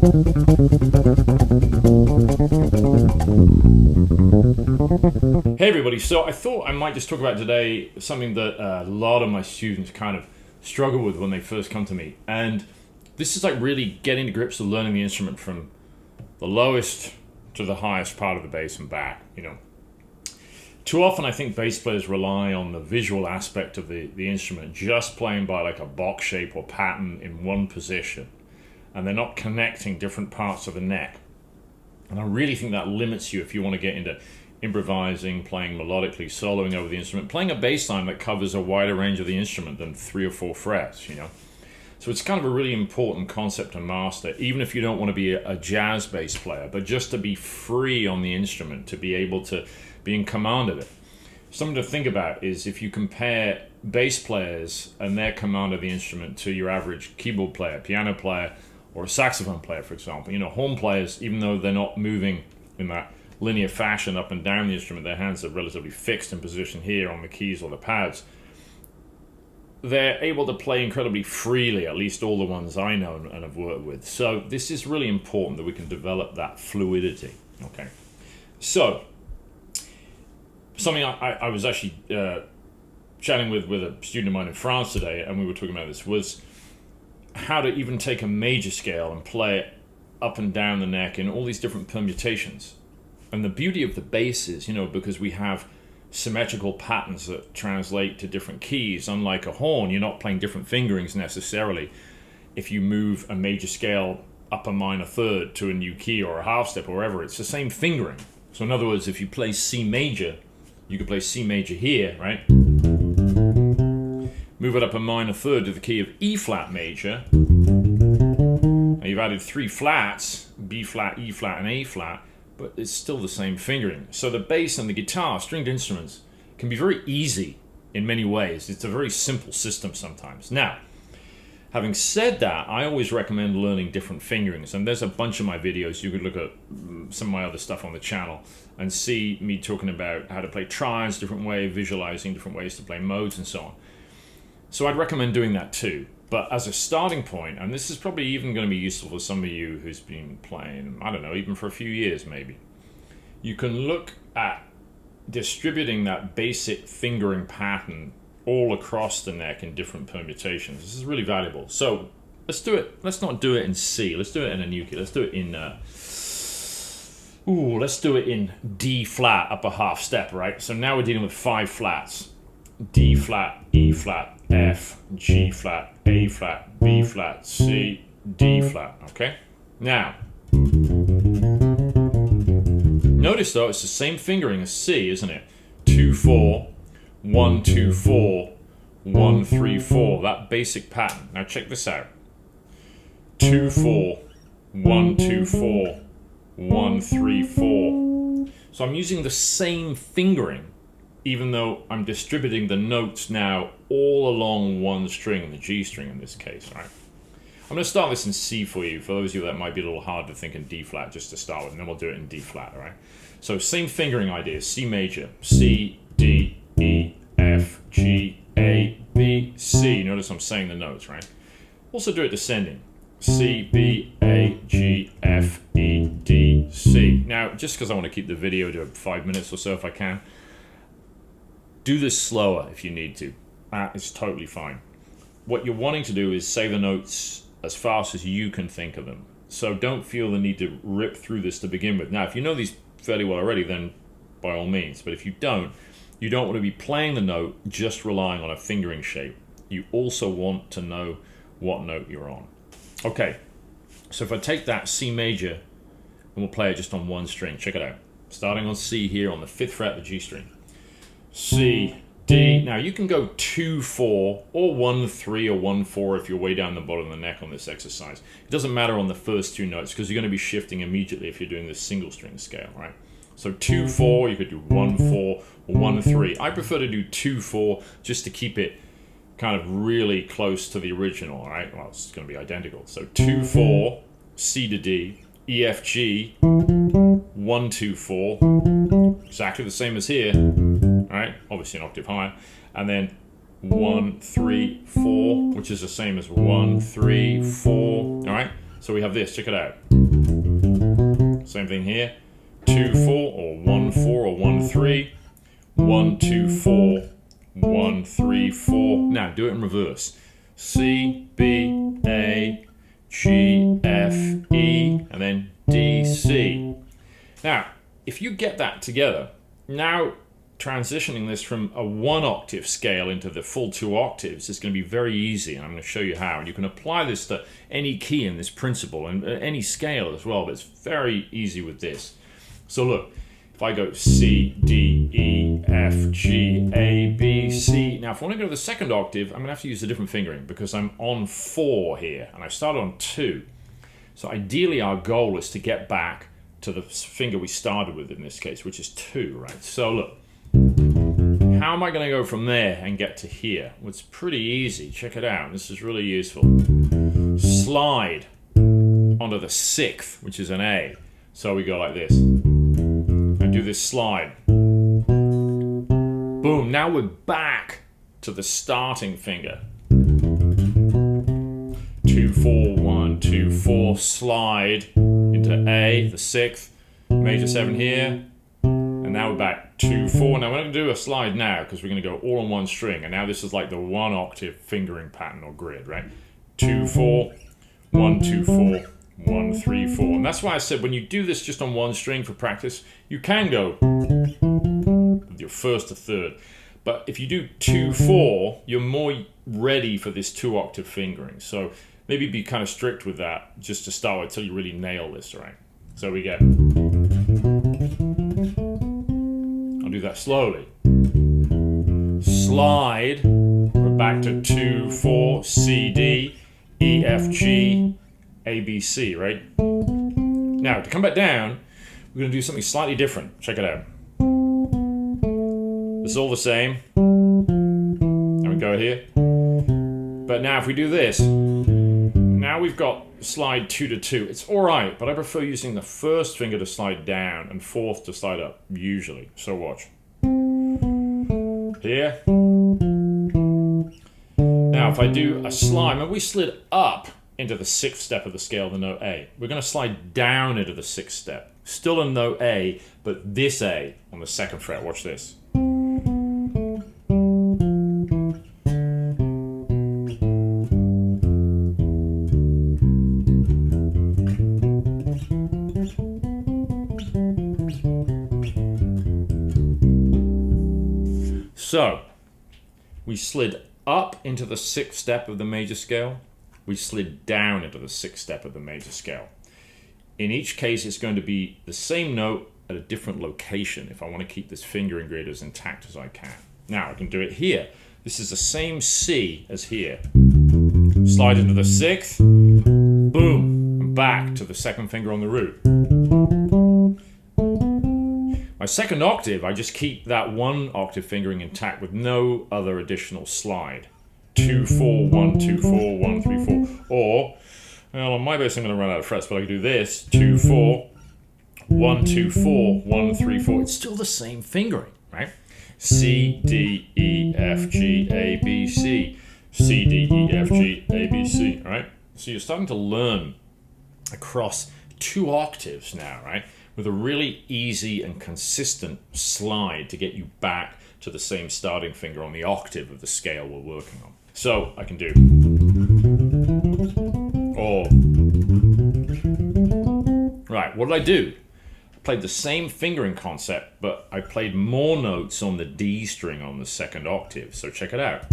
Hey everybody, so I thought I might just talk about today something that a lot of my students kind of struggle with when they first come to me. And this is like really getting to grips with learning the instrument from the lowest to the highest part of the bass and back, you know. Too often I think bass players rely on the visual aspect of the instrument, just playing by like a box shape or pattern in one position. And they're not connecting different parts of the neck. And I really think that limits you if you want to get into improvising, playing melodically, soloing over the instrument, playing a bass line that covers a wider range of the instrument than 3 or 4 frets, you know. So it's kind of a really important concept to master, even if you don't want to be a jazz bass player, but just to be free on the instrument, to be able to be in command of it. Something to think about is if you compare bass players and their command of the instrument to your average keyboard player, piano player, or a saxophone player, for example. You know, horn players, even though they're not moving in that linear fashion up and down the instrument, their hands are relatively fixed in position here on the keys or the pads. They're able to play incredibly freely, at least all the ones I know and have worked with. So this is really important that we can develop that fluidity, okay? So, something I was actually chatting with a student of mine in France today, and we were talking about this, was how to even take a major scale and play it up and down the neck in all these different permutations. And the beauty of the bass is, you know, because we have symmetrical patterns that translate to different keys. Unlike a horn, you're not playing different fingerings necessarily. If you move a major scale up a minor third to a new key or a half step or wherever, it's the same fingering. So in other words, if you play C major, you could play C major here, right? Move it up a minor third to the key of E flat major. Now you've added 3 flats, B flat, E flat, and A flat, but it's still the same fingering. So the bass and the guitar, stringed instruments, can be very easy in many ways. It's a very simple system sometimes. Now, having said that, I always recommend learning different fingerings, and there's a bunch of my videos. You could look at some of my other stuff on the channel and see me talking about how to play triads, different way, visualizing different ways to play modes and so on. So I'd recommend doing that too. But as a starting point, and this is probably even going to be useful for some of you who's been playing, I don't know, even for a few years maybe, you can look at distributing that basic fingering pattern all across the neck in different permutations. This is really valuable. So let's do it. Let's not do it in C. Let's do it in a new key. Let's do it in let's do it in D flat upper half step, right? So now we're dealing with 5 flats. D flat, E flat, F, G flat, A flat, B flat, C, D flat, okay? Now, notice though it's the same fingering as C, isn't it? 2, 4, 1, 2, 4, 1, 3, 4, that basic pattern. Now check this out. 2, 4, 1, 2, 4, 1, 3, 4. So I'm using the same fingering, even though I'm distributing the notes now all along one string, the G string in this case, right? I'm going to start this in C for you. For those of you that might be a little hard to think in D flat just to start with, and then we'll do it in D flat, all right? So same fingering idea, C major, C, D, E, F, G, A, B, C. Notice I'm saying the notes, right? Also do it descending. C, B, A, G, F, E, D, C. Now, just because I want to keep the video to 5 minutes or so if I can, do this slower if you need to. That is totally fine. What you're wanting to do is say the notes as fast as you can think of them. So don't feel the need to rip through this to begin with. Now, if you know these fairly well already, then by all means. But if you don't want to be playing the note just relying on a fingering shape. You also want to know what note you're on. Okay, so if I take that C major and we'll play it just on one string, check it out. Starting on C here on the 5th fret of the G string. C, D. Now you can go 2, 4 or 1, 3 or 1, 4 if you're way down the bottom of the neck on this exercise. It doesn't matter on the first 2 notes because you're going to be shifting immediately if you're doing this single string scale, right? So 2, 4, you could do 1, 4 or 1, 3. I prefer to do 2, 4 just to keep it kind of really close to the original, all right? Well, it's going to be identical. So 2, 4, C to D, E, F, G, 1, 2, 4, exactly the same as here, all right? Obviously an octave higher. And then 1, 3, 4, which is the same as 1, 3, 4, all right? So we have this, check it out. Same thing here. 2, 4, or 1, 4, or 1, 3. 1, 2, 4, 1, 3, 4. Now do it in reverse. C, B, A, G, F, E, and then D, C. Now, if you get that together, now transitioning this from a 1 octave scale into the full 2 octaves is going to be very easy, and I'm going to show you how. And you can apply this to any key in this principle and any scale as well, but it's very easy with this. So look, if I go C, D, E, F, G, A, B, C. Now if I want to go to the second octave, I'm going to have to use a different fingering because I'm on 4 here and I started on 2. So ideally our goal is to get back to the finger we started with in this case, which is 2, right? So look, how am I going to go from there and get to here? Well, it's pretty easy. Check it out. This is really useful. Slide onto the 6th, which is an A. So we go like this. And do this slide. Boom. Now we're back to the starting finger. 2, 4, 1, 2, 4. Slide into A, the 6th. Major 7 here. And now we're back 2, 4. Now we're not going to do a slide now because we're going to go all on one string. And now this is like the 1 octave fingering pattern or grid, right? 2, 4, 1, 2, 4, 1, 3, 4. And that's why I said when you do this just on one string for practice, you can go with your first to third. But if you do 2, 4, you're more ready for this 2 octave fingering. So maybe be kind of strict with that just to start with until you really nail this, right? So we get... I'll do that slowly. Slide. We're back to 2, 4, C, D, E, F, G, A, B, C, right? Now, to come back down, we're going to do something slightly different. Check it out. It's all the same. And we go here. But now if we do this, now we've got slide 2 to 2. It's all right, but I prefer using the first finger to slide down and 4th to slide up, usually. So watch. Here. Now if I do a slide, remember we slid up into the 6th step of the scale, the note A. We're going to slide down into the 6th step. Still a note A, but this A on the 2nd fret. Watch this. So, we slid up into the 6th step of the major scale. We slid down into the 6th step of the major scale. In each case, it's going to be the same note at a different location if I want to keep this fingering grid as intact as I can. Now, I can do it here. This is the same C as here. Slide into the 6th. Boom. And back to the 2nd finger on the root. My 2nd octave, I just keep that 1 octave fingering intact with no other additional slide. 2, 4, 1, 2, 4, 1, 3, 4. Or, well, on my bass I'm going to run out of frets, but I can do this. 2, 4, 1, 2, 4, 1, 3, 4. It's still the same fingering, right? C, D, E, F, G, A, B, C. C, D, E, F, G, A, B, C, right? So you're starting to learn across 2 octaves now, right? With a really easy and consistent slide to get you back to the same starting finger on the octave of the scale we're working on. So I can do, or, right, what did I do? I played the same fingering concept, but I played more notes on the D string on the 2nd octave. So check it out.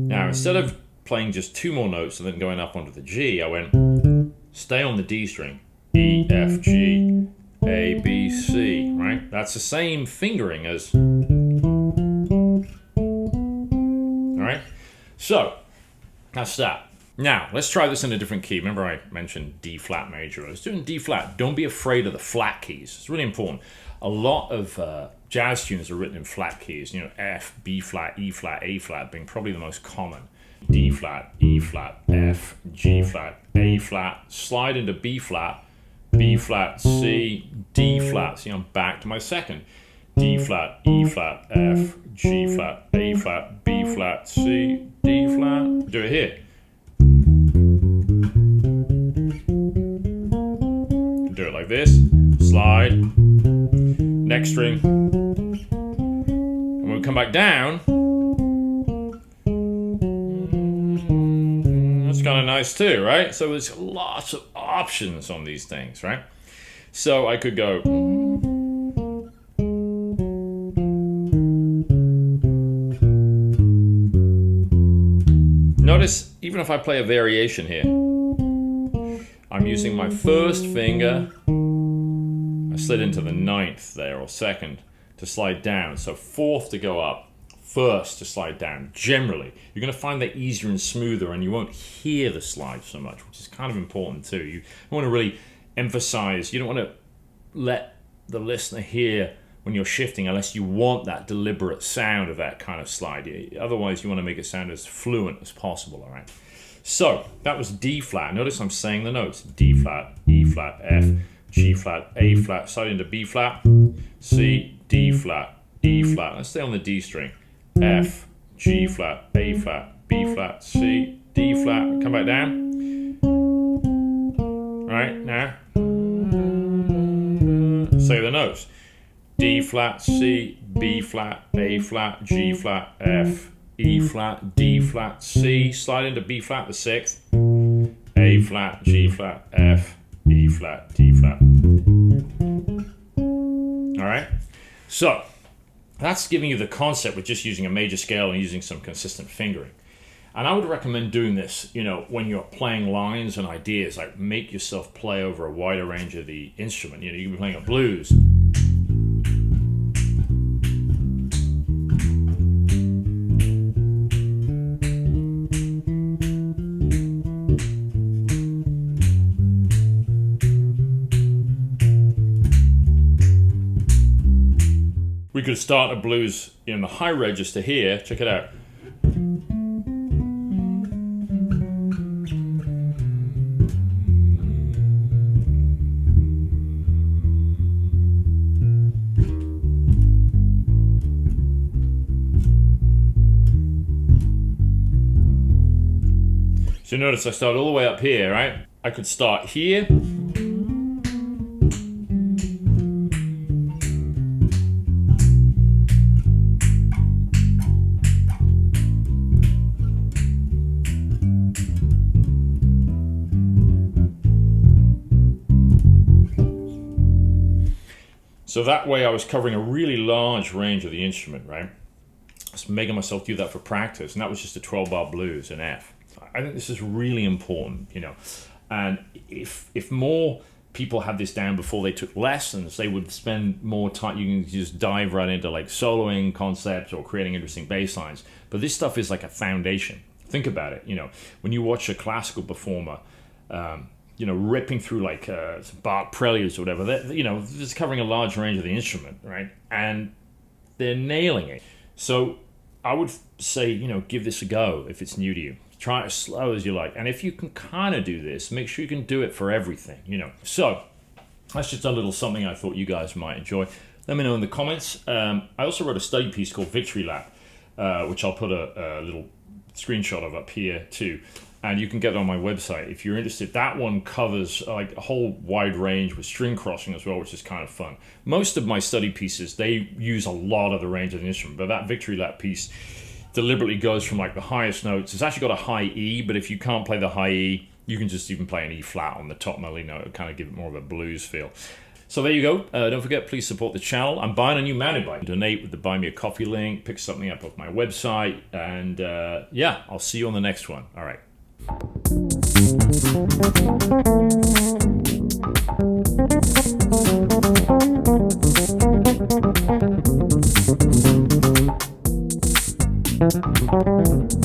Now, instead of playing just 2 more notes and then going up onto the G, I went, stay on the D string, E, F, G, A, B, C, right? That's the same fingering as, all right? So, that's that. Now, let's try this in a different key. Remember I mentioned D flat major. I was doing D flat. Don't be afraid of the flat keys. It's really important. A lot of jazz tunes are written in flat keys. You know, F, B flat, E flat, A flat being probably the most common. D flat, E flat, F, G flat, A flat, slide into B flat, C, D flat. See, I'm back to my 2nd. D flat, E flat, F, G flat, A flat, B flat, C, D flat. Do it here. do it like this, slide, next string, and when we come back down, that's kind of nice too, right? So there's lots of options on these things, right? So I could go, notice, even if I play a variation here, I'm using my first finger, I slid into the 9th there, or 2nd, to slide down. So 4th to go up, 1st to slide down. Generally, you're going to find that easier and smoother, and you won't hear the slide so much, which is kind of important too. You don't want to really emphasize, you don't want to let the listener hear when you're shifting unless you want that deliberate sound of that kind of slide. Otherwise, you want to make it sound as fluent as possible, all right? So that was D flat. Notice I'm saying the notes. D flat, E flat, F, G flat, A flat, slide into B flat, C, D flat, E flat. Let's stay on the D string. F, G flat, A flat, B flat, C, D flat. Come back down. All right, now say the notes. D flat, C, B flat, A flat, G flat, F, E flat, D flat, C, slide into B flat, the 6th, A flat, G flat, F, E flat, D flat. All right, so that's giving you the concept with just using a major scale and using some consistent fingering. And I would recommend doing this, you know, when you're playing lines and ideas, like make yourself play over a wider range of the instrument. You know, you can be playing a blues. We could start a blues in the high register here. Check it out. So notice I start all the way up here, right? I could start here. So that way I was covering a really large range of the instrument, right? I was making myself do that for practice, and that was just a 12-bar blues in F. I think this is really important, you know. And if more people had this down before they took lessons, they would spend more time. You can just dive right into like soloing concepts or creating interesting bass lines. But this stuff is like a foundation. Think about it, you know. When you watch a classical performer, you know, ripping through like Bach preludes or whatever, you know, just covering a large range of the instrument, right? And they're nailing it. So I would say, you know, give this a go if it's new to you. Try it as slow as you like. And if you can kind of do this, make sure you can do it for everything, you know. So that's just a little something I thought you guys might enjoy. Let me know in the comments. I also wrote a study piece called Victory Lap, which I'll put a little screenshot of up here too. And you can get it on my website if you're interested. That one covers like a whole wide range with string crossing as well, which is kind of fun. Most of my study pieces, they use a lot of the range of the instrument, but that Victory Lap piece deliberately goes from like the highest notes. It's actually got a high E, but if you can't play the high E, you can just even play an E flat on the top melody note. It'll kind of give it more of a blues feel. So there you go. Don't forget, please support the channel. I'm buying a new mountain bike. Donate with the Buy Me a Coffee link. Pick something up off my website. And yeah, I'll see you on the next one. All right. Thank you.